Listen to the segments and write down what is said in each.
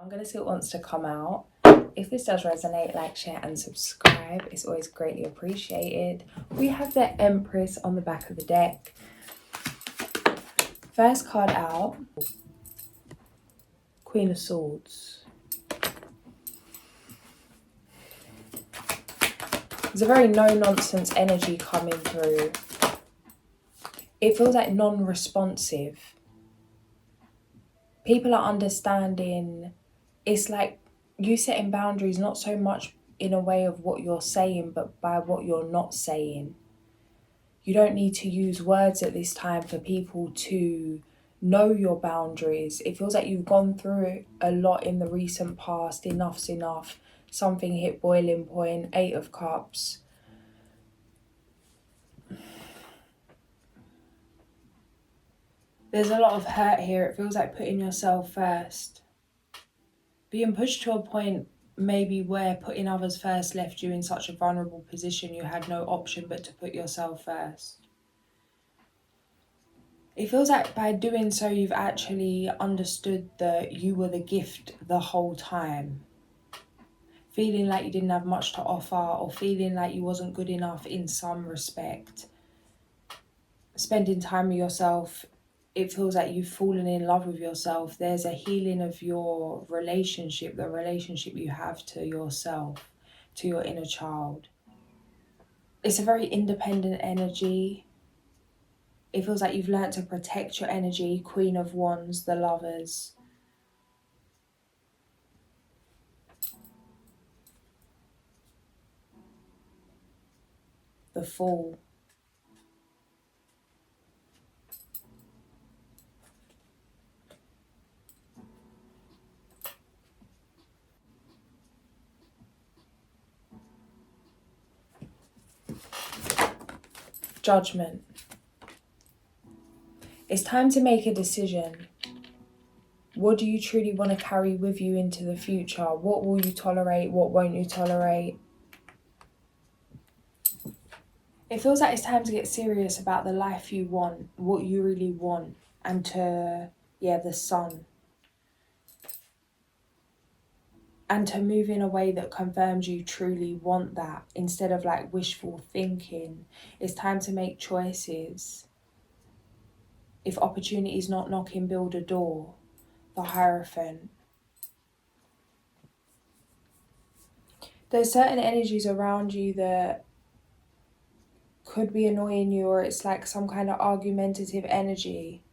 I'm going to see what wants to come out. If this does resonate, like, share and subscribe. It's always greatly appreciated. We have the Empress on the back of the deck. First card out, Queen of Swords. There's a very no-nonsense energy coming through. It feels like non-responsive. People are understanding. It's like you setting boundaries, not so much in a way of what you're saying, but by what you're not saying. You don't need to use words at this time for people to know your boundaries. It feels like you've gone through a lot in the recent past. Enough's enough. Something hit boiling point. 8 of Cups. There's a lot of hurt here. It feels like putting yourself first. Being pushed to a point maybe where putting others first left you in such a vulnerable position you had no option but to put yourself first. It feels like by doing so you've actually understood that you were the gift the whole time. Feeling like you didn't have much to offer, or feeling like you wasn't good enough in some respect. Spending time with yourself, it feels like you've fallen in love with yourself. There's a healing of your relationship, the relationship you have to yourself, to your inner child. It's a very independent energy. It feels like you've learned to protect your energy. Queen of Wands, the Lovers. The Fool. Judgment. It's time to make a decision. What do you truly want to carry with you into the future? What will you tolerate? What won't you tolerate? It feels like it's time to get serious about the life you want, what you really want, and to, the Sun. And to move in a way that confirms you truly want that, instead of like wishful thinking. It's time to make choices. If opportunity's not knocking, build a door. The Hierophant. There's certain energies around you that could be annoying you, or it's like some kind of argumentative energy.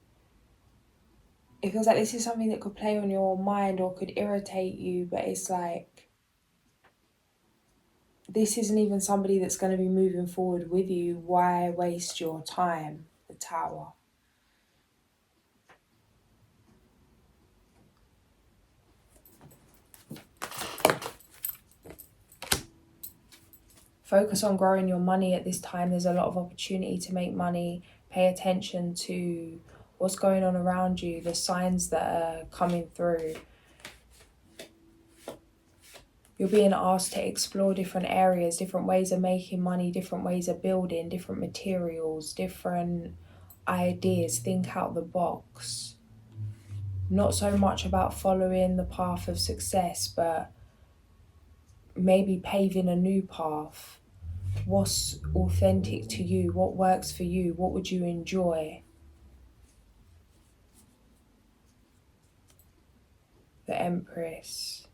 It feels like this is something that could play on your mind or could irritate you, but it's like, this isn't even somebody that's going to be moving forward with you. Why waste your time? The Tower. Focus on growing your money at this time. There's a lot of opportunity to make money. Pay attention to what's going on around you, the signs that are coming through. You're being asked to explore different areas, different ways of making money, different ways of building, different materials, different ideas. Think out the box. Not so much about following the path of success, but maybe paving a new path. What's authentic to you? What works for you? What would you enjoy? The Empress.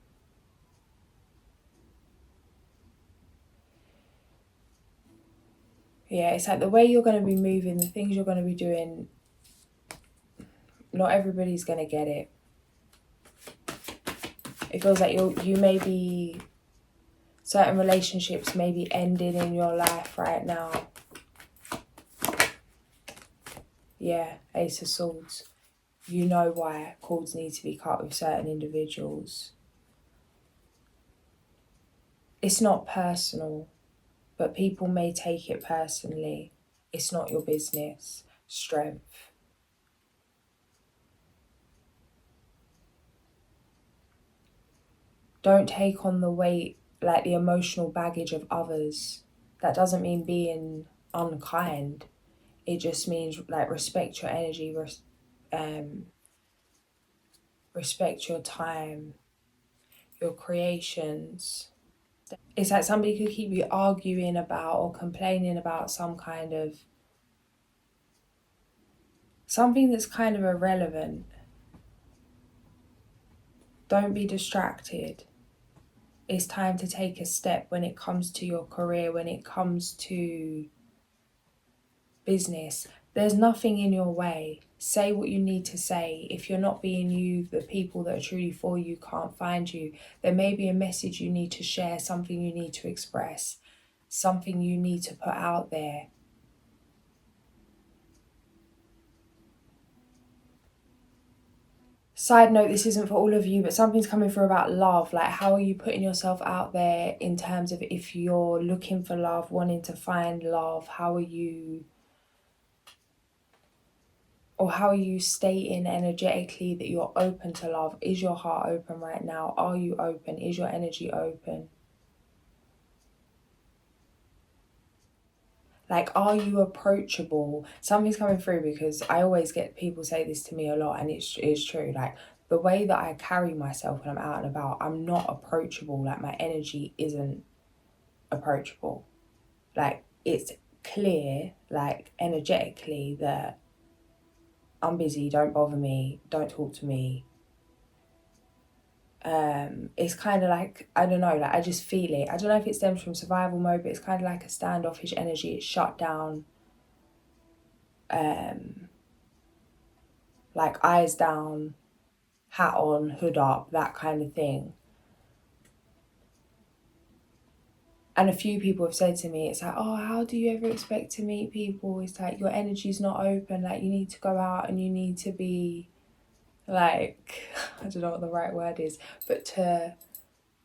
Yeah, it's like the way you're going to be moving, the things you're going to be doing, not everybody's going to get it. It feels like you may be, certain relationships may be ending in your life right now. Yeah, Ace of Swords. You know why cords need to be cut with certain individuals. It's not personal, but people may take it personally. It's not your business. Strength. Don't take on the weight, like the emotional baggage of others. That doesn't mean being unkind. It just means like respect your energy, respect your time. your creations. It's like somebody could keep you arguing about or complaining about some kind of something that's kind of irrelevant. Don't be distracted. It's time to take a step when it comes to your career, when it comes to business. There's nothing in your way. Say what you need to say. If you're not being you, the people that are truly for you can't find you. There may be a message you need to share, something you need to express, something you need to put out there. Side note, this isn't for all of you, but something's coming through about love. Like, how are you putting yourself out there in terms of if you're looking for love, wanting to find love, how are you stating energetically that you're open to love? Is your heart open right now? Are you open? Is your energy open? Like, are you approachable? Something's coming through because I always get people say this to me a lot, and it's true. Like, the way that I carry myself when I'm out and about, I'm not approachable. Like, my energy isn't approachable. Like, it's clear, like, energetically, that I'm busy, don't bother me, don't talk to me. It's kind of like, I don't know, like, I just feel it. I don't know if it stems from survival mode, but it's kind of like a standoffish energy. It's shut down, like eyes down, hat on, hood up, that kind of thing. And a few people have said to me, it's like, oh, how do you ever expect to meet people? It's like, your energy's not open. Like, you need to go out and you need to be like, I don't know what the right word is, but to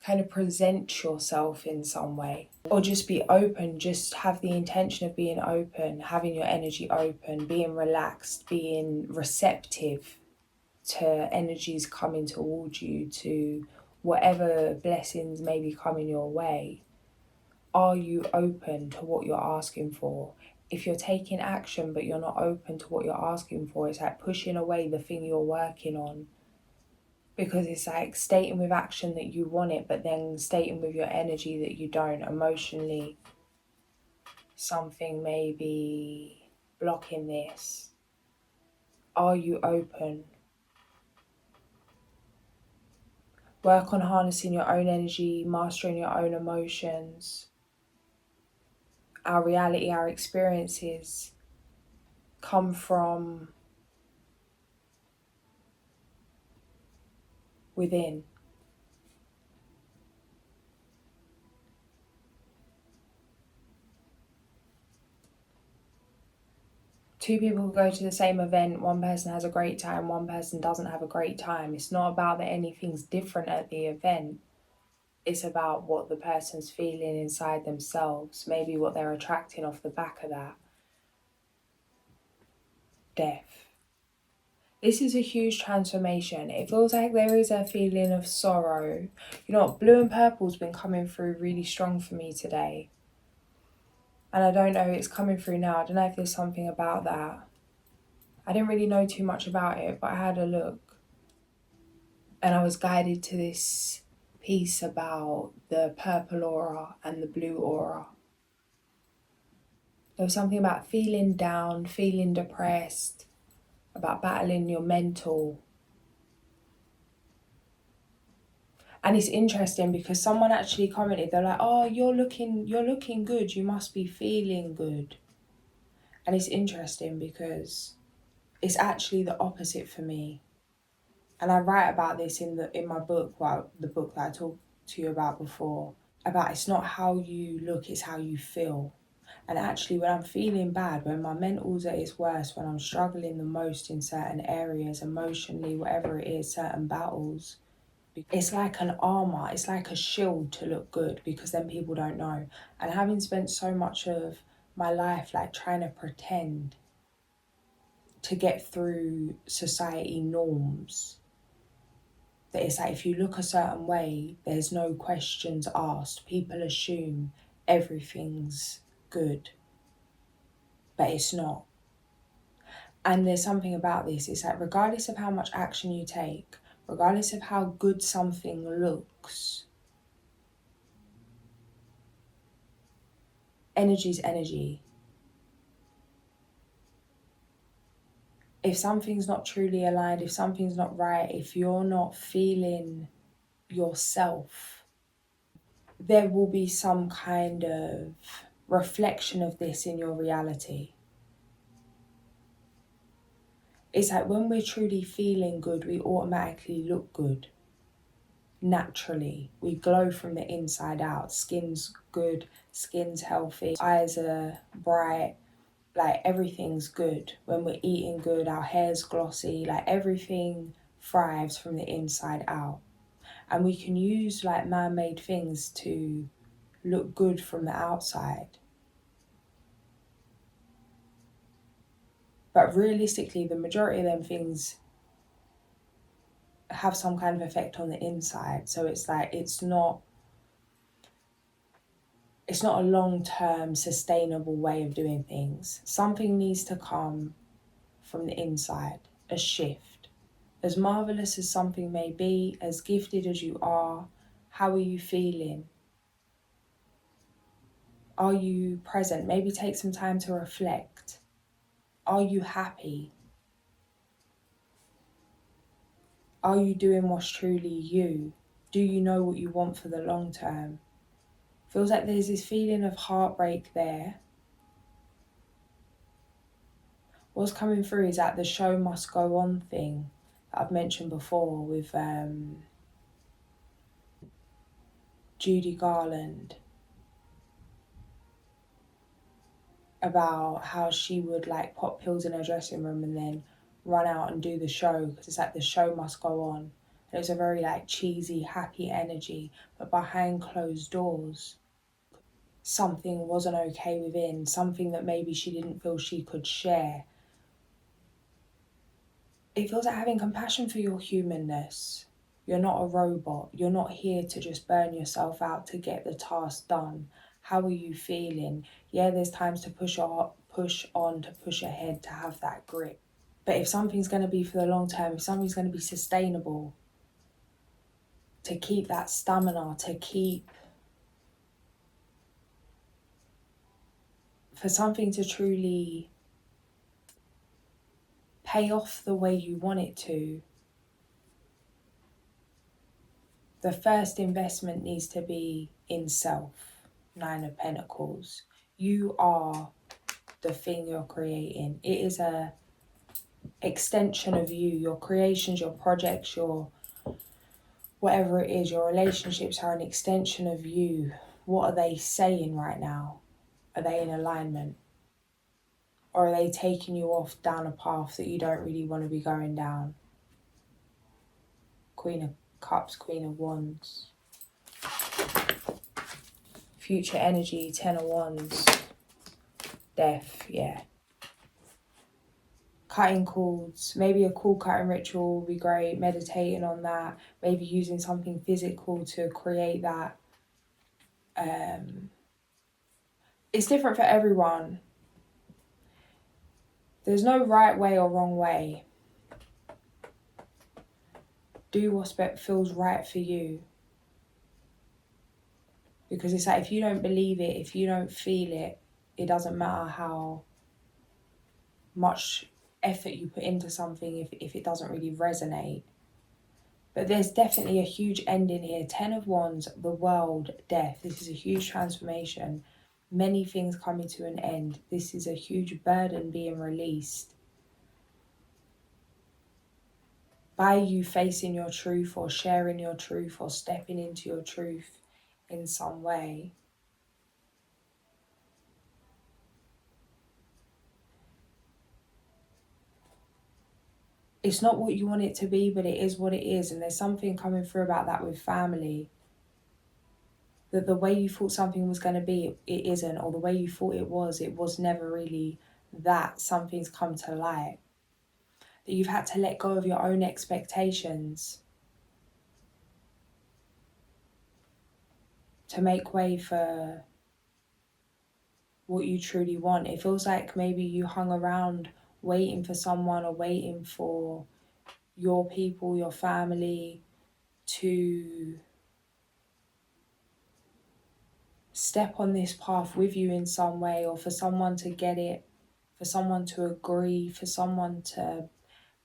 kind of present yourself in some way. Or just be open, just have the intention of being open, having your energy open, being relaxed, being receptive to energies coming towards you, to whatever blessings may be coming your way. Are you open to what you're asking for? If you're taking action but you're not open to what you're asking for, it's like pushing away the thing you're working on. Because it's like stating with action that you want it, but then stating with your energy that you don't. Emotionally, something may be blocking this. Are you open? Work on harnessing your own energy, mastering your own emotions. Our reality, our experiences come from within. Two people go to the same event, one person has a great time, one person doesn't have a great time. It's not about that anything's different at the event. It's about what the person's feeling inside themselves, maybe what they're attracting off the back of that. Death. This is a huge transformation. It feels like there is a feeling of sorrow. You know what, blue and purple's been coming through really strong for me today. And I don't know, it's coming through now. I don't know if there's something about that. I didn't really know too much about it, but I had a look. And I was guided to this piece about the purple aura and the blue aura. There was something about feeling down, feeling depressed, about battling your mental. And it's interesting because someone actually commented, they're like, oh, you're looking good, you must be feeling good. And it's interesting because it's actually the opposite for me. And I write about this in my book, well, the book that I talked to you about before, about it's not how you look, it's how you feel. And actually, when I'm feeling bad, when my mental's at its worst, when I'm struggling the most in certain areas, emotionally, whatever it is, certain battles, it's like an armor, it's like a shield to look good, because then people don't know. And having spent so much of my life like trying to pretend to get through society norms, that it's like if you look a certain way, there's no questions asked. People assume everything's good, but it's not. And there's something about this, it's like regardless of how much action you take, regardless of how good something looks, energy is energy. If something's not truly aligned, if something's not right, if you're not feeling yourself, there will be some kind of reflection of this in your reality. It's like when we're truly feeling good, we automatically look good. Naturally, we glow from the inside out. Skin's good, skin's healthy, eyes are bright, like everything's good. When we're eating good, our hair's glossy, like everything thrives from the inside out. And we can use like man-made things to look good from the outside. But realistically, the majority of them things have some kind of effect on the inside. So it's like, it's not a long-term sustainable way of doing things. Something needs to come from the inside, a shift. As marvelous as something may be, as gifted as you are, how are you feeling? Are you present? Maybe take some time to reflect. Are you happy? Are you doing what's truly you? Do you know what you want for the long term? Feels like there's this feeling of heartbreak there. What's coming through is that the show must go on thing that I've mentioned before with Judy Garland, about how she would like pop pills in her dressing room and then run out and do the show, because it's like the show must go on. And it was a very like cheesy, happy energy, but behind closed doors, something wasn't okay within, something that maybe she didn't feel she could share. It feels like having compassion for your humanness. You're not a robot. You're not here to just burn yourself out to get the task done. How are you feeling? Yeah, there's times to push on, to push ahead, to have that grit. But if something's going to be for the long term, if something's going to be sustainable, to keep that stamina, for something to truly pay off the way you want it to, the first investment needs to be in self. Nine of Pentacles. You are the thing you're creating. It is a extension of you. Your creations, your projects, your whatever it is, your relationships are an extension of you. What are they saying right now? Are they in alignment? Or are they taking you off down a path that you don't really want to be going down? Queen of Cups, Queen of Wands. Future energy, Ten of Wands. Death, yeah. Cutting cords, maybe a cord cutting ritual would be great, meditating on that, maybe using something physical to create that. It's different for everyone. There's no right way or wrong way. Do what feels right for you. Because it's like, if you don't believe it, if you don't feel it, it doesn't matter how much effort you put into something if it doesn't really resonate. But there's definitely a huge ending here. Ten of Wands, the world, death. This is a huge transformation. Many things coming to an end. This is a huge burden being released. By you facing your truth or sharing your truth or stepping into your truth in some way. It's not what you want it to be, but it is what it is. And there's something coming through about that with family. That the way you thought something was going to be, it isn't. Or the way you thought it was never really that. Something's come to light. That you've had to let go of your own expectations to make way for what you truly want. It feels like maybe you hung around waiting for someone or waiting for your people, your family, to step on this path with you in some way, or for someone to get it, for someone to agree, for someone to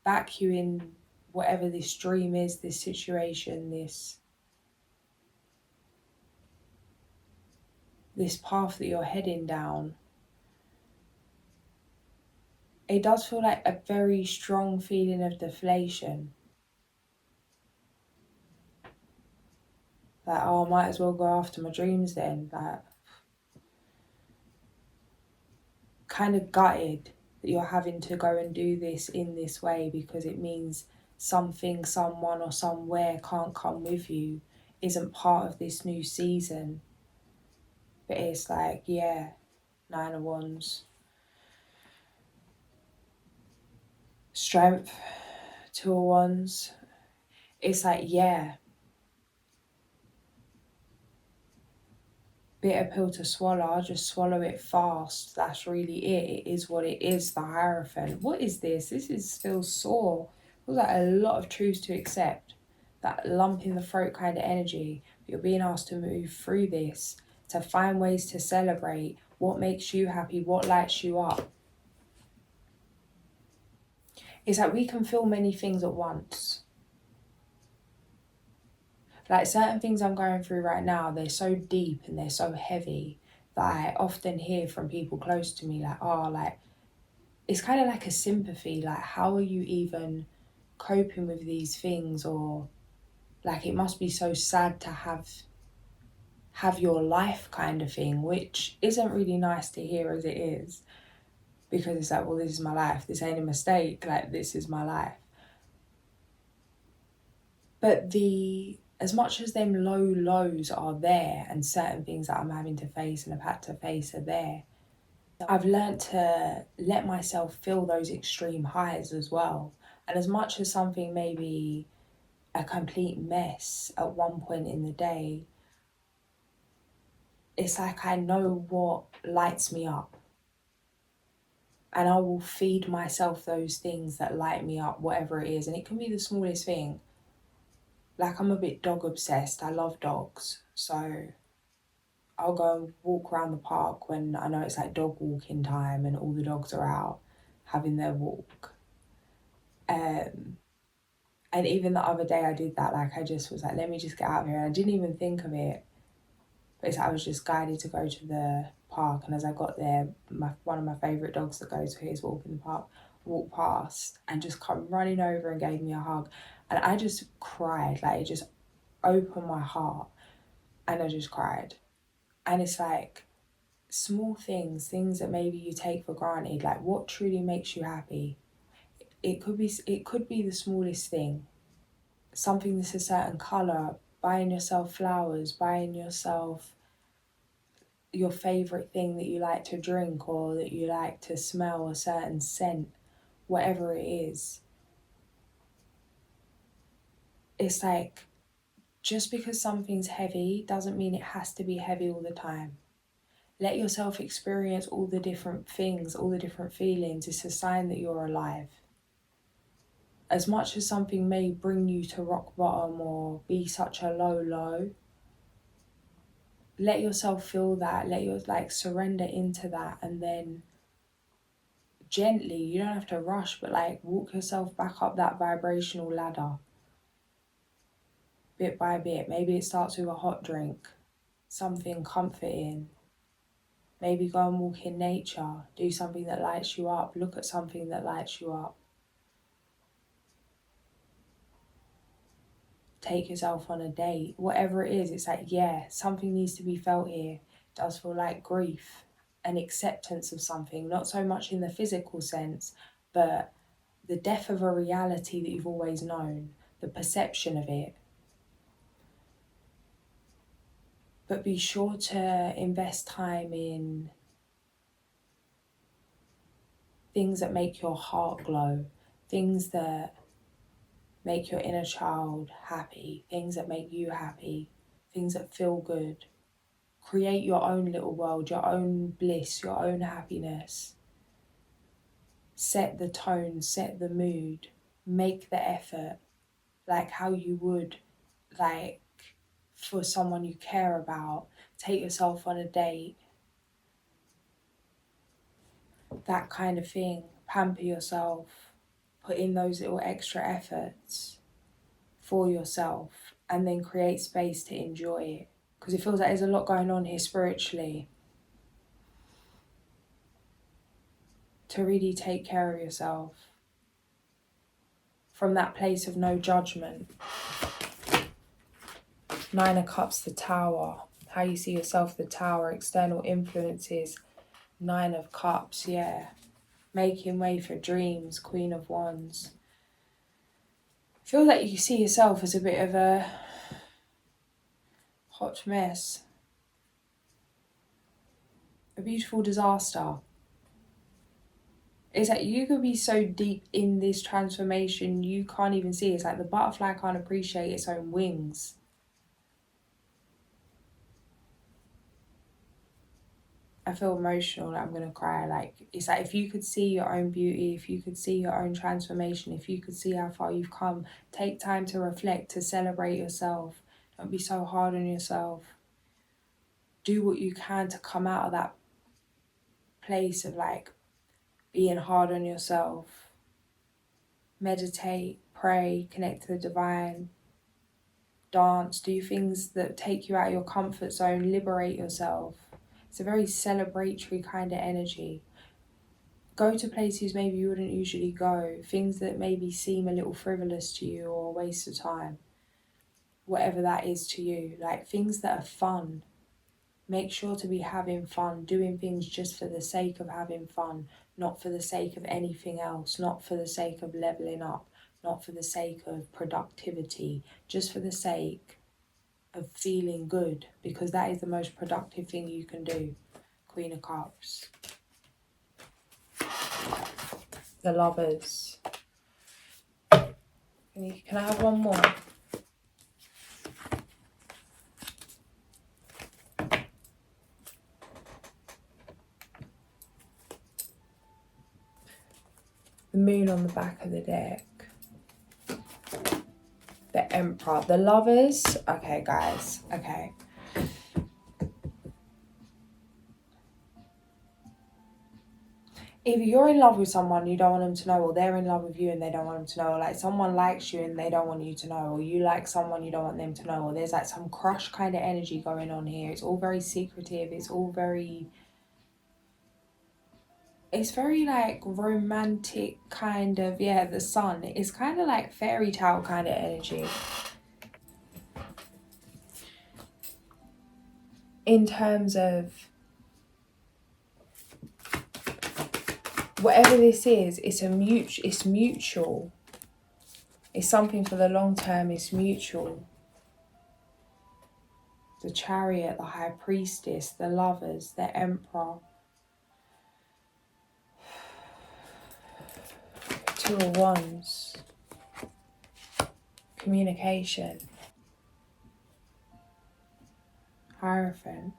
back you in whatever this dream is, this situation, this path that you're heading down. It does feel like a very strong feeling of deflation. Like, oh, I might as well go after my dreams then. Like, kind of gutted that you're having to go and do this in this way, because it means something, someone, or somewhere can't come with you, isn't part of this new season. But it's like, yeah, 9 of Wands. Strength, 2 of Wands. It's like, yeah, bitter pill to swallow, just swallow it fast. That's really it. It is what it is. The Hierophant. What is this? Feels sore. Feels like a lot of truths to accept. That lump in the throat kind of energy. You're being asked to move through this, to find ways to celebrate what makes you happy, what lights you up. It's like we can feel many things at once. Like certain things I'm going through right now, they're so deep and they're so heavy that I often hear from people close to me, like, oh, like, it's kind of like a sympathy, like, how are you even coping with these things? Or like, it must be so sad to have your life kind of thing, which isn't really nice to hear as it is, because it's like, well, this is my life, this ain't a mistake, like, this is my life. But as much as them lows are there, and certain things that I'm having to face and have had to face are there, I've learned to let myself feel those extreme highs as well. And as much as something may be a complete mess at one point in the day, it's like I know what lights me up. And I will feed myself those things that light me up, whatever it is. And it can be the smallest thing. Like, I'm a bit dog obsessed. I love dogs. So I'll go and walk around the park when I know it's like dog walking time and all the dogs are out having their walk. And even the other day I did that. Like, I just was like, let me just get out of here. And I didn't even think of it. But it's like I was just guided to go to the park. And as I got there, one of my favourite dogs that goes for his walk in the park walked past and just come running over and gave me a hug. And I just cried. Like, it just opened my heart. And I just cried. And it's like small things that maybe you take for granted. Like, what truly makes you happy? It could be the smallest thing. Something that's a certain colour, buying yourself flowers, buying yourself your favourite thing that you like to drink or that you like to smell, a certain scent, whatever it is. It's like, just because something's heavy doesn't mean it has to be heavy all the time. Let yourself experience all the different things, all the different feelings. It's a sign that you're alive. As much as something may bring you to rock bottom or be such a low, let yourself feel that. Surrender into that, and then gently, you don't have to rush, but walk yourself back up that vibrational ladder bit by bit. Maybe it starts with a hot drink, something comforting. Maybe go and walk in nature, do something that lights you up, look at something that lights you up. Take yourself on a date, whatever it is. It's like, yeah, something needs to be felt here. It does feel like grief, an acceptance of something, not so much in the physical sense, but the death of a reality that you've always known, the perception of it. But be sure to invest time in things that make your heart glow, things that make your inner child happy, things that make you happy, things that feel good. Create your own little world, your own bliss, your own happiness. Set the tone, set the mood. make the effort, like how you would, like, for someone you care about. Take yourself on a date, that kind of thing. Pamper yourself, put in those little extra efforts for yourself, and then create space to enjoy it. Because it feels like there's a lot going on here spiritually. To really take care of yourself from that place of no judgment. 9 of Cups, the Tower. How you see yourself, the Tower. External influences. 9 of Cups, yeah. Making way for dreams. Queen of Wands. I feel like you see yourself as a bit of a hot mess. A beautiful disaster. It's like you could be so deep in this transformation you can't even see. It's like the butterfly can't appreciate its own wings. I feel emotional, like I'm going to cry. Like, it's like if you could see your own beauty, if you could see your own transformation, if you could see how far you've come, take time to reflect, to celebrate yourself. Don't be so hard on yourself. Do what you can to come out of that place of like being hard on yourself. Meditate, pray, connect to the divine, dance, do things that take you out of your comfort zone, liberate yourself. It's a very celebratory kind of energy. Go to places maybe you wouldn't usually go, things that maybe seem a little frivolous to you or a waste of time, whatever that is to you, like things that are fun. Make sure to be having fun, doing things just for the sake of having fun, not for the sake of anything else, not for the sake of leveling up, not for the sake of productivity, just for the sake of feeling good, because that is the most productive thing you can do. Queen of Cups. The Lovers. Can I have one more? The Moon on the back of the deck. The Emperor. The Lovers. Okay, guys. Okay. Either you're in love with someone, you don't want them to know, or they're in love with you and they don't want them to know, or like someone likes you and they don't want you to know, or you like someone, you don't want them to know, or there's like some crush kind of energy going on here. It's all very secretive. It's all very... It's very like romantic kind of, yeah, the sun. It's kind of like fairy tale kind of energy. In terms of whatever this is, it's mutual. It's something for the long term, it's mutual. The Chariot, the High Priestess, the Lovers, the Emperor. 2 of Wands. Communication. Hierophant.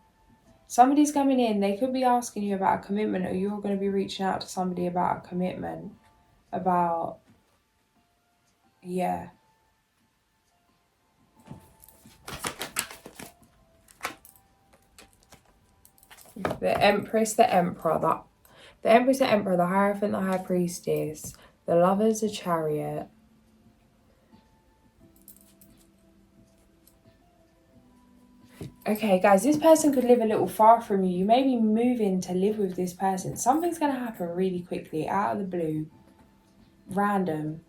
Somebody's coming in, they could be asking you about a commitment, or you're going to be reaching out to somebody about a commitment. About, yeah. The Empress, the Emperor, the Empress, the Emperor, the Hierophant, the High Priestess, the Lovers, the Chariot. Okay, guys, this person could live a little far from you. You may be moving to live with this person. Something's going to happen really quickly, out of the blue, random.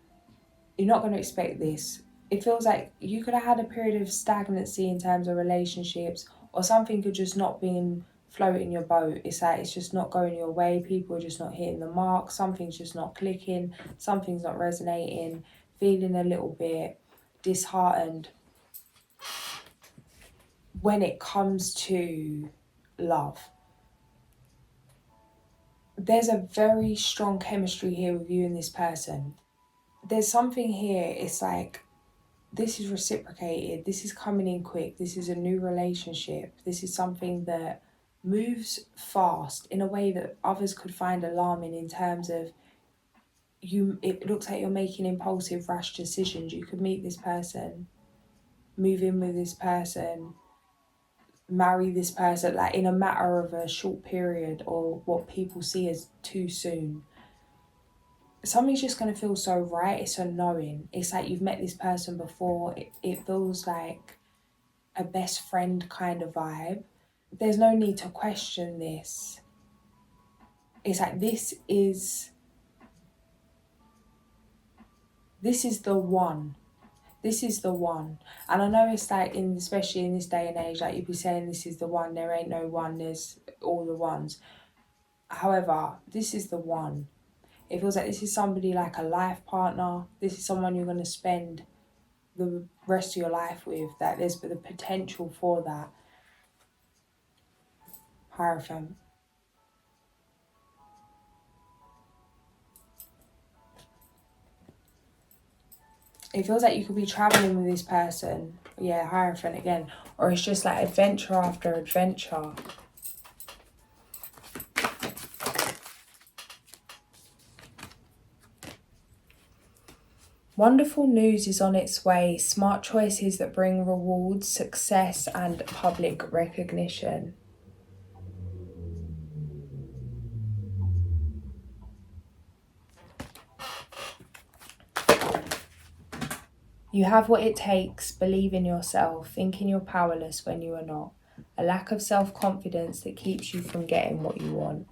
You're not going to expect this. It feels like you could have had a period of stagnancy in terms of relationships, or something could just not be floating your boat. It's like it's just not going your way. People are just not hitting the mark. Something's just not clicking. Something's not resonating. Feeling a little bit disheartened when it comes to love. There's a very strong chemistry here with you and this person. There's something here, it's like, this is reciprocated, this is coming in quick, this is a new relationship, this is something that moves fast in a way that others could find alarming, in terms of it looks like you're making impulsive, rash decisions. You could meet this person, move in with this person, marry this person, like in a matter of a short period, or what people see as too soon. Something's just going to feel so right. It's a knowing. It's like you've met this person before. It feels like a best friend kind of vibe. There's no need to question this. It's like this is the one. This is the one. And I know it's like, especially in this day and age, like you'd be saying this is the one, there ain't no one, there's all the ones. However, this is the one. It feels like this is somebody like a life partner. This is someone you're going to spend the rest of your life with. That there's the potential for that. Hierophant. It feels like you could be traveling with this person. Yeah, Hierophant again. Or it's just like adventure after adventure. Wonderful news is on its way. Smart choices that bring rewards, success, and public recognition. You have what it takes. Believe in yourself. Thinking you're powerless when you are not. A lack of self-confidence that keeps you from getting what you want.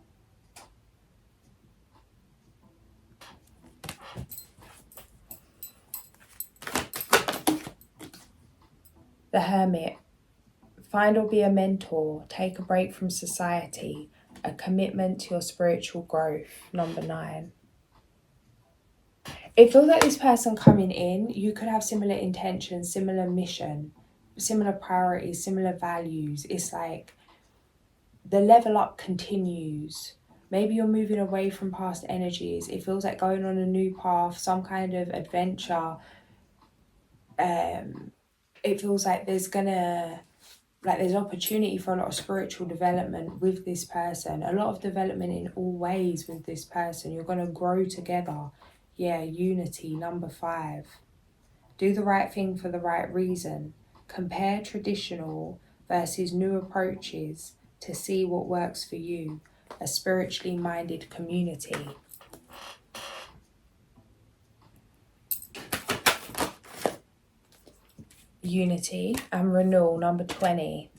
The Hermit. Find or be a mentor. Take a break from society. A commitment to your spiritual growth. Number 9. It feels like this person coming in, you could have similar intentions, similar mission, similar priorities, similar values. It's like the level up continues. Maybe you're moving away from past energies. It feels like going on a new path, some kind of adventure. It feels like there's opportunity for a lot of spiritual development with this person. A lot of development in all ways with this person. You're going to grow together. Yeah, unity. Number 5. Do the right thing for the right reason. Compare traditional versus new approaches to see what works for you. A spiritually minded community. Unity and renewal. Number 20.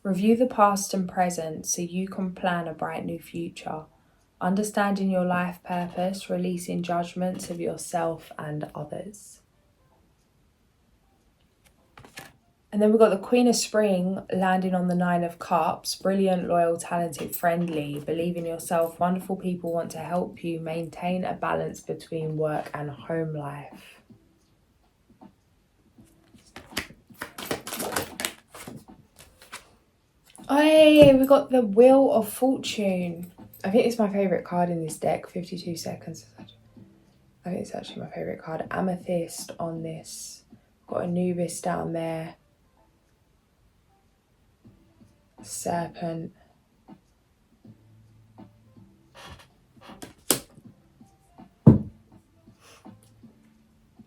Review the past and present so you can plan a bright new future. Understanding your life purpose, releasing judgments of yourself and others. And then we've got the Queen of Spring landing on the 9 of Cups. Brilliant, loyal, talented, friendly. Believe in yourself. Wonderful people want to help you maintain a balance between work and home life. Hey, we got the Wheel of Fortune. I think it's my favourite card in this deck. 52 seconds. I think it's actually my favourite card. Amethyst on this. Got Anubis down there. Serpent.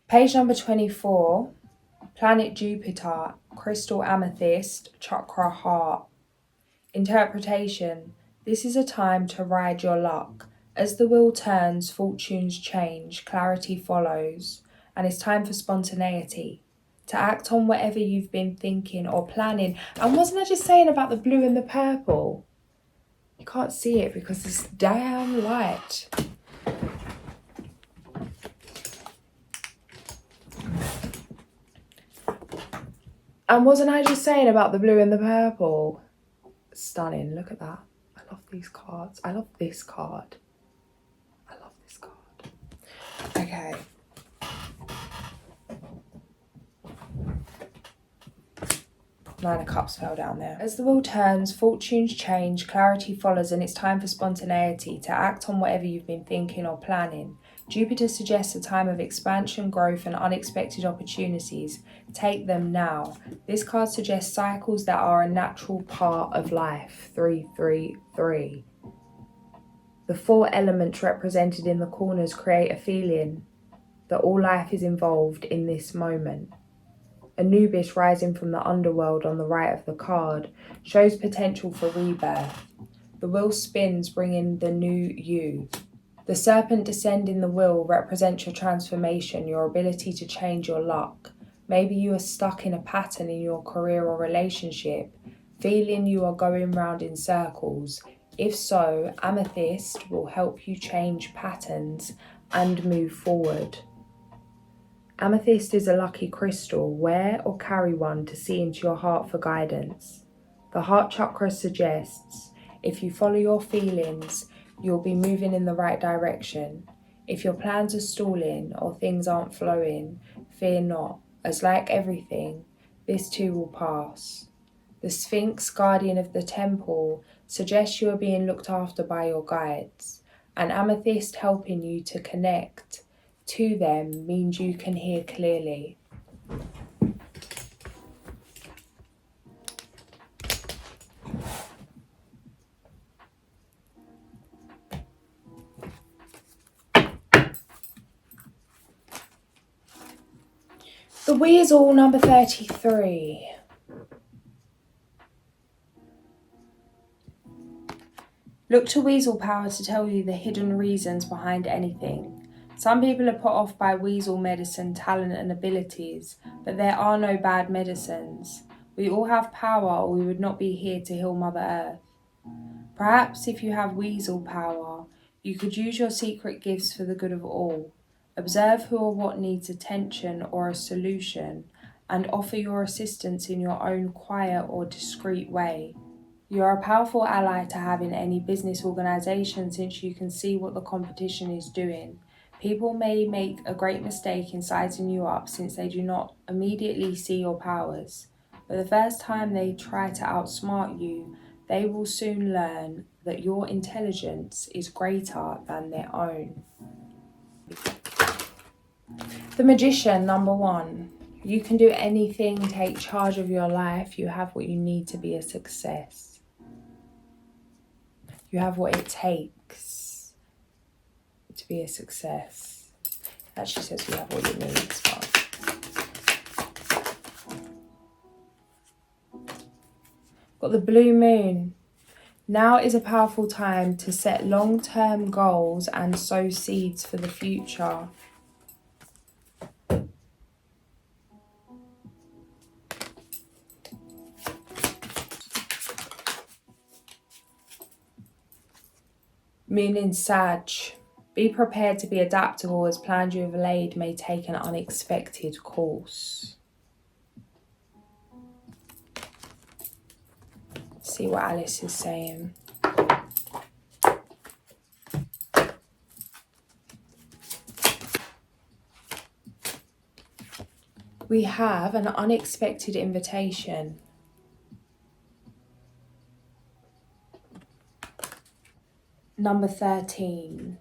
Page number 24. Planet Jupiter. Crystal Amethyst. Chakra Heart. Interpretation. This is a time to ride your luck. As the wheel turns, fortunes change, clarity follows, and it's time for spontaneity. To act on whatever you've been thinking or planning. And wasn't I just saying about the blue and the purple? You can't see it because it's damn light. And wasn't I just saying about the blue and the purple? Stunning, look at that. I love these cards. I love this card. I love this card. Okay. Nine of Cups fell down there. As the wheel turns, fortunes change, clarity follows, and it's time for spontaneity, to act on whatever you've been thinking or planning. Jupiter suggests a time of expansion, growth, and unexpected opportunities. Take them now. This card suggests cycles that are a natural part of life. 333. The 4 elements represented in the corners create a feeling that all life is involved in this moment. Anubis rising from the underworld on the right of the card shows potential for rebirth. The wheel spins, bringing the new you. The serpent descending the wheel represents your transformation, your ability to change your luck. Maybe you are stuck in a pattern in your career or relationship, feeling you are going round in circles. If so, amethyst will help you change patterns and move forward. Amethyst is a lucky crystal. Wear or carry one to see into your heart for guidance. The heart chakra suggests if you follow your feelings, you'll be moving in the right direction. If your plans are stalling or things aren't flowing, fear not, as like everything, this too will pass. The Sphinx, guardian of the temple, suggests you are being looked after by your guides, and amethyst helping you to connect to them means you can hear clearly. The Weasel, number 33. Look to Weasel power to tell you the hidden reasons behind anything. Some people are put off by Weasel medicine, talent and abilities, but there are no bad medicines. We all have power, or we would not be here to heal Mother Earth. Perhaps if you have Weasel power, you could use your secret gifts for the good of all. Observe who or what needs attention or a solution, and offer your assistance in your own quiet or discreet way. You are a powerful ally to have in any business organisation, since you can see what the competition is doing. People may make a great mistake in sizing you up, since they do not immediately see your powers. But the first time they try to outsmart you, they will soon learn that your intelligence is greater than their own. The Magician, number 1. You can do anything, take charge of your life. You have what you need to be a success. You have what it takes to be a success. It actually says you have what you need. Got the blue moon. Now is a powerful time to set long-term goals and sow seeds for the future. Moon in Sag. Be prepared to be adaptable, as plans you have laid may take an unexpected course. Let's see what Alice is saying. We have an unexpected invitation. Number 13.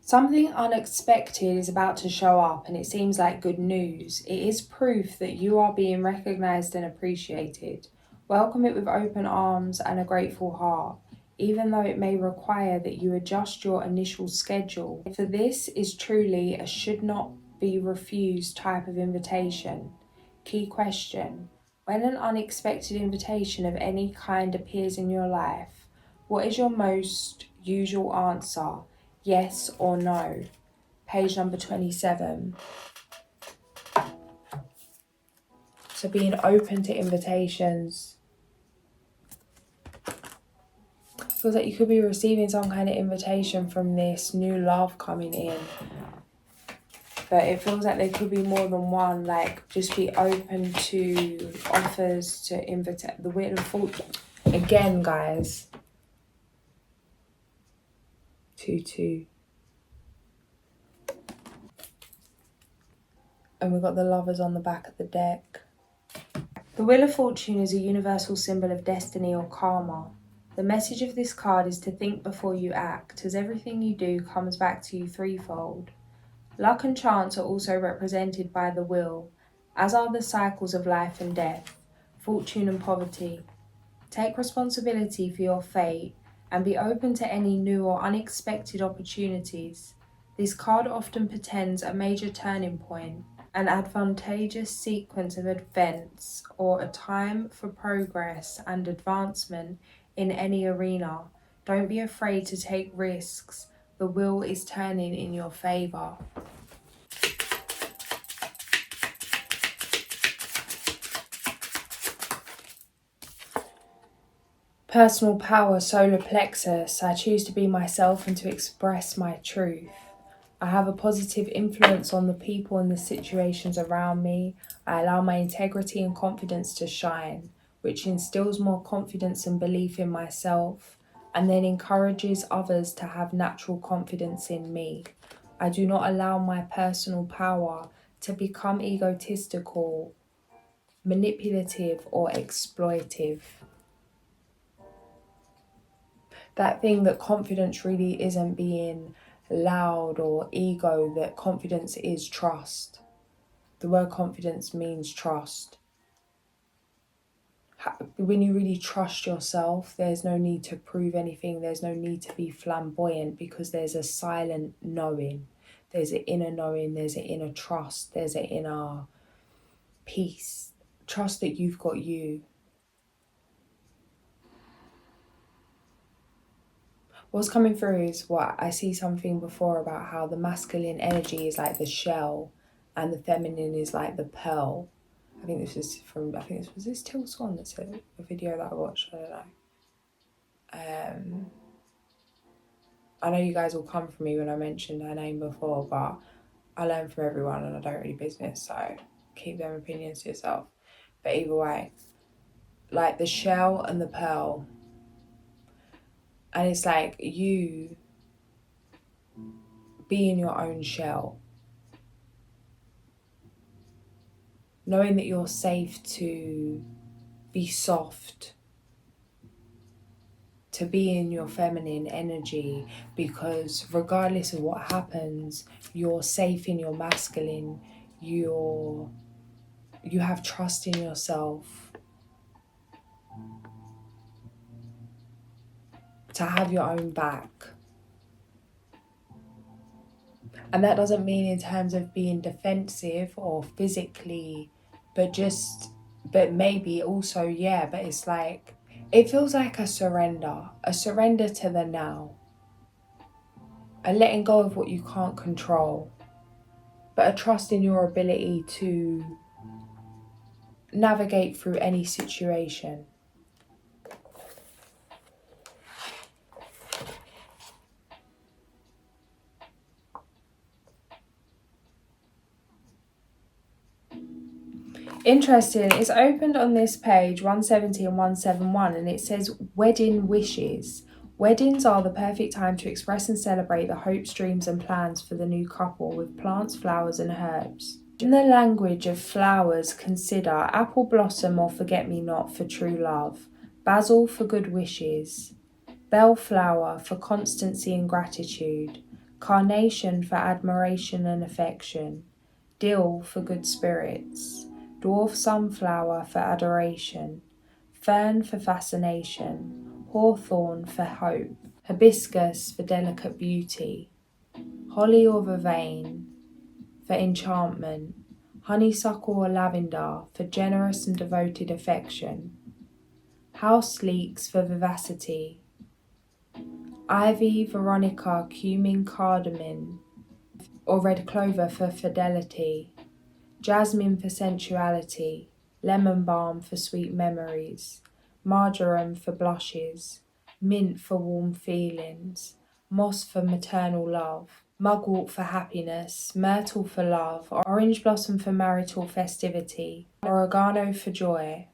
Something unexpected is about to show up, and it seems like good news. It is proof that you are being recognised and appreciated. Welcome it with open arms and a grateful heart, even though it may require that you adjust your initial schedule. For this is truly a should not be refused type of invitation. Key question: when an unexpected invitation of any kind appears in your life, what is your most usual answer? Yes or no? Page number 27. So being open to invitations. Feels like you could be receiving some kind of invitation from this new love coming in. But it feels like there could be more than one. Like, just be open to offers, to invite the Wheel of Fortune. Again, guys. 2-2. And we've got the Lovers on the back of the deck. The Wheel of Fortune is a universal symbol of destiny or karma. The message of this card is to think before you act, as everything you do comes back to you threefold. Luck and chance are also represented by the wheel, as are the cycles of life and death, fortune and poverty. Take responsibility for your fate and be open to any new or unexpected opportunities. This card often portends a major turning point, an advantageous sequence of events, or a time for progress and advancement in any arena. Don't be afraid to take risks. The wheel is turning in your favour. Personal power, solar plexus. I choose to be myself and to express my truth. I have a positive influence on the people and the situations around me. I allow my integrity and confidence to shine, which instills more confidence and belief in myself, and then encourages others to have natural confidence in me. I do not allow my personal power to become egotistical, manipulative, or exploitive. That thing that confidence really isn't being loud or ego, that confidence is trust. The word confidence means trust. When you really trust yourself, there's no need to prove anything. There's no need to be flamboyant, because there's a silent knowing. There's an inner knowing. There's an inner trust. There's an inner peace. Trust that you've got you. What's coming through is what I see something before about how the masculine energy is like the shell and the feminine is like the pearl. I think this is from, was this Till Swan that said a video that I watched? I don't know. I know you guys will come for me when I mentioned her name before, but I learn from everyone and I don't really business, so keep them opinions to yourself. But either way, like the shell and the pearl. And it's like you be in your own shell, knowing that you're safe to be soft, to be in your feminine energy, because regardless of what happens, you're safe in your masculine. You have trust in yourself to have your own back. And that doesn't mean in terms of being defensive or physically, but maybe also, yeah, but it's like, it feels like a surrender to the now, a letting go of what you can't control, but a trust in your ability to navigate through any situation. Interesting, it's opened on this page 170 and 171, and it says wedding wishes. Weddings are the perfect time to express and celebrate the hopes, dreams and plans for the new couple with plants, flowers and herbs. In the language of flowers, consider apple blossom or forget-me-not for true love, basil for good wishes, bellflower for constancy and gratitude, carnation for admiration and affection, dill for good spirits, dwarf sunflower for adoration, fern for fascination, hawthorn for hope, hibiscus for delicate beauty, holly or vervain for enchantment, honeysuckle or lavender for generous and devoted affection, house leeks for vivacity, ivy, veronica, cumin, cardamom, or red clover for fidelity, jasmine for sensuality, lemon balm for sweet memories, marjoram for blushes, mint for warm feelings, moss for maternal love, mugwort for happiness, myrtle for love, orange blossom for marital festivity, oregano for joy,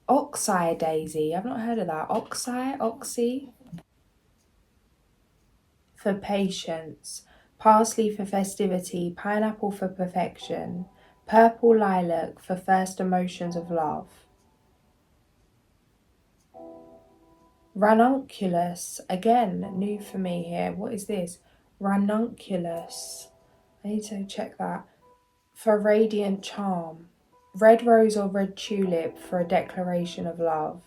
oxeye daisy, I've not heard of that, oxy, for patience, parsley for festivity, pineapple for perfection, purple lilac for first emotions of love. Ranunculus, again, new for me here. What is this? Ranunculus. I need to check that. For radiant charm. Red rose or red tulip for a declaration of love.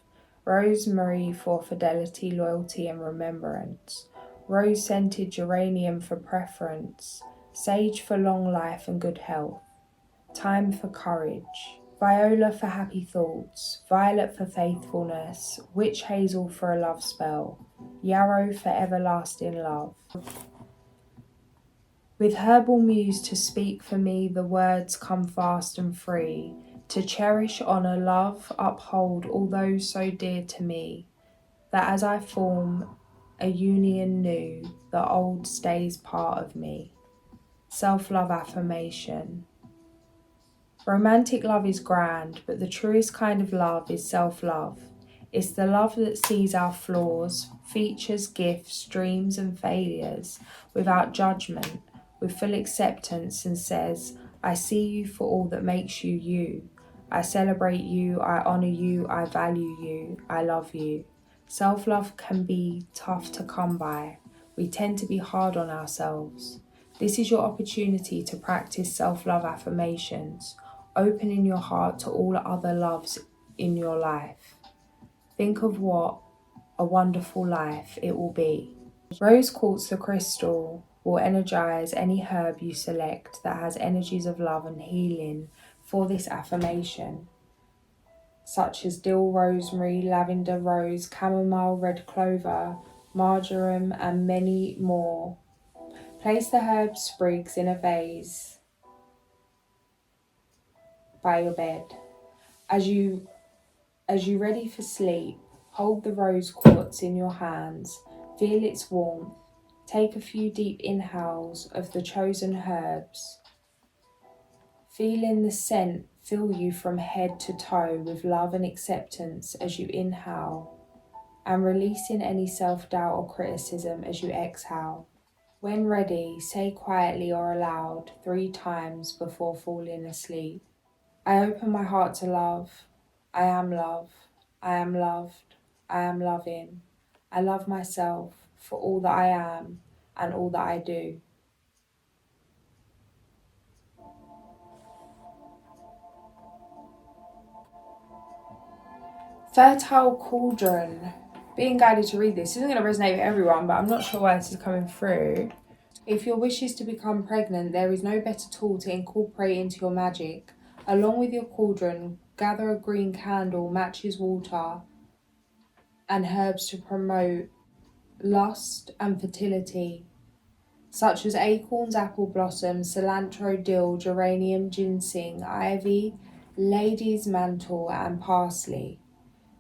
Rosemary for fidelity, loyalty and remembrance. Rose-scented geranium for preference. Sage for long life and good health. Thyme for courage. Viola for happy thoughts. Violet for faithfulness. Witch hazel for a love spell. Yarrow for everlasting love. With herbal muse to speak for me, the words come fast and free. To cherish, honour, love, uphold all those so dear to me, that as I form a union new, the old stays part of me. Self-love affirmation. Romantic love is grand, but the truest kind of love is self-love. It's the love that sees our flaws, features, gifts, dreams and failures without judgment, with full acceptance, and says, I see you for all that makes you you. I celebrate you, I honour you, I value you, I love you. Self-love can be tough to come by. We tend to be hard on ourselves. This is your opportunity to practice self-love affirmations, opening your heart to all other loves in your life. Think of what a wonderful life it will be. Rose quartz, the crystal, will energize any herb you select that has energies of love and healing for this affirmation, such as dill, rosemary, lavender rose, chamomile, red clover, marjoram, and many more. Place the herb sprigs in a vase by your bed. As you ready for sleep, hold the rose quartz in your hands, feel its warmth, take a few deep inhales of the chosen herbs, feeling the scent fill you from head to toe with love and acceptance as you inhale, and releasing any self-doubt or criticism as you exhale. When ready, say quietly or aloud 3 times before falling asleep. I open my heart to love. I am love. I am loved. I am loving. I love myself for all that I am and all that I do. Fertile cauldron. Being guided to read this isn't going to resonate with everyone, but I'm not sure why this is coming through. If your wish is to become pregnant, there is no better tool to incorporate into your magic. Along with your cauldron, gather a green candle, matches water, and herbs to promote lust and fertility, such as acorns, apple blossoms, cilantro, dill, geranium, ginseng, ivy, lady's mantle, and parsley.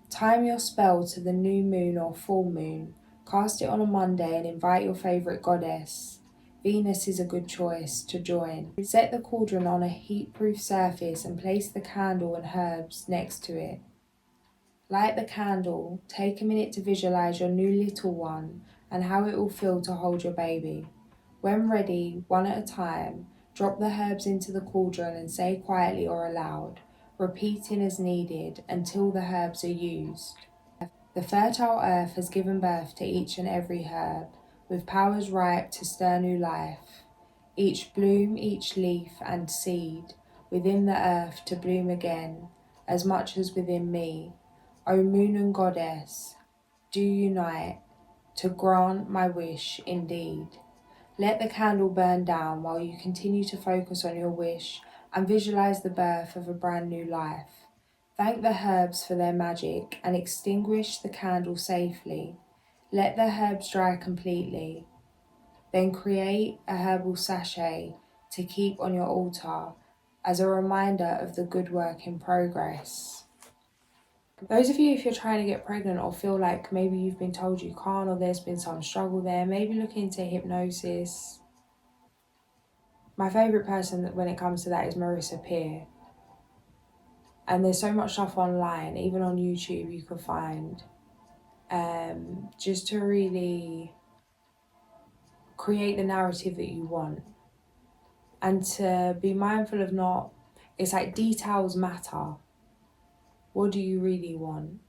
Time your spell to the new moon or full moon. Cast it on a Monday and invite your favourite goddess. Venus is a good choice to join. Set the cauldron on a heat-proof surface and place the candle and herbs next to it. Light the candle, take a minute to visualise your new little one and how it will feel to hold your baby. When ready, one at a time, drop the herbs into the cauldron and say quietly or aloud, repeating as needed until the herbs are used. The fertile earth has given birth to each and every herb, with powers ripe to stir new life. Each bloom, each leaf and seed within the earth to bloom again, as much as within me. O moon and goddess, do unite to grant my wish indeed. Let the candle burn down while you continue to focus on your wish and visualize the birth of a brand new life. Thank the herbs for their magic and extinguish the candle safely. Let the herbs dry completely. Then create a herbal sachet to keep on your altar as a reminder of the good work in progress. Those of you, if you're trying to get pregnant or feel like maybe you've been told you can't or there's been some struggle there, maybe look into hypnosis. My favourite person when it comes to that is Marissa Peer. And there's so much stuff online, even on YouTube you can find, just to really create the narrative that you want. And to be mindful of not, it's like details matter. What do you really want?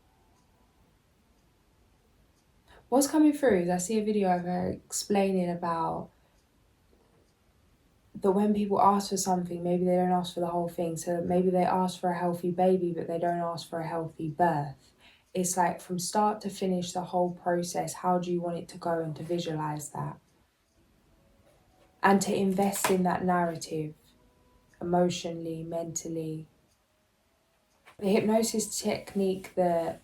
What's coming through is I see a video of her explaining about that when people ask for something, maybe they don't ask for the whole thing. So maybe they ask for a healthy baby, but they don't ask for a healthy birth. It's like from start to finish, the whole process, how do you want it to go, and to visualize that. And to invest in that narrative emotionally, mentally. The hypnosis technique that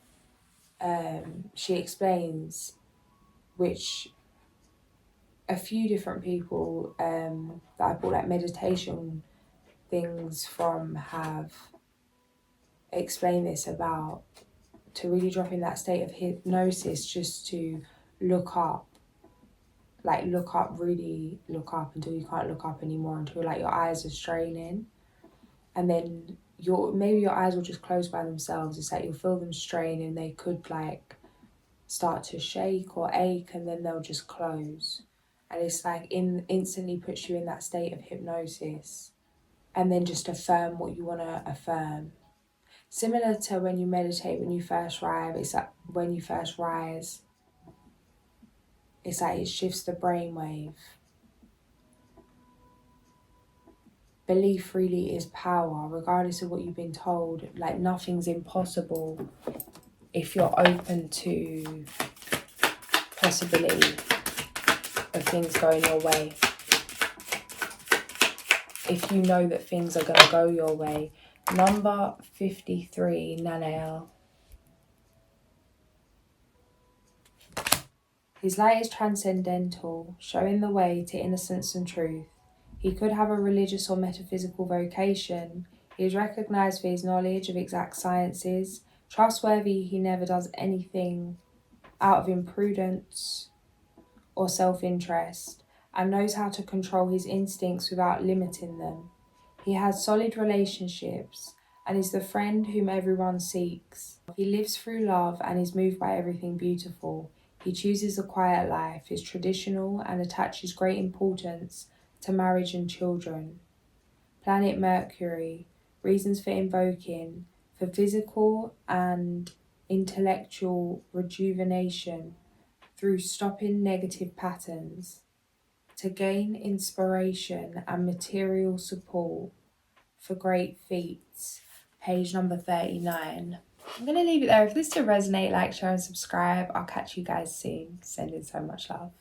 she explains, which a few different people that I bought like meditation things from have explained this about, to really drop in that state of hypnosis, just to look up, really look up until you can't look up anymore, until like your eyes are straining, and then maybe your eyes will just close by themselves. It's like you'll feel them strain and they could like start to shake or ache, and then they'll just close. And it's like instantly puts you in that state of hypnosis, and then just affirm what you want to affirm. Similar to when you meditate, when you first rise, it's like when you first rise, it's like it shifts the brainwave. Belief really is power, regardless of what you've been told. Like nothing's impossible if you're open to possibility of things going your way. If you know that things are going to go your way. Number 53, Nanael. His light is transcendental, showing the way to innocence and truth. He could have a religious or metaphysical vocation. He is recognized for his knowledge of exact sciences. Trustworthy, he never does anything out of imprudence or self-interest, and knows how to control his instincts without limiting them. He has solid relationships and is the friend whom everyone seeks. He lives through love and is moved by everything beautiful. He chooses a quiet life, is traditional, and attaches great importance to marriage and children. Planet Mercury, reasons for invoking, for physical and intellectual rejuvenation through stopping negative patterns, to gain inspiration and material support for great feats. Page number 39. I'm going to leave it there. If this did resonate, like, share and subscribe. I'll catch you guys soon. Sending so much love.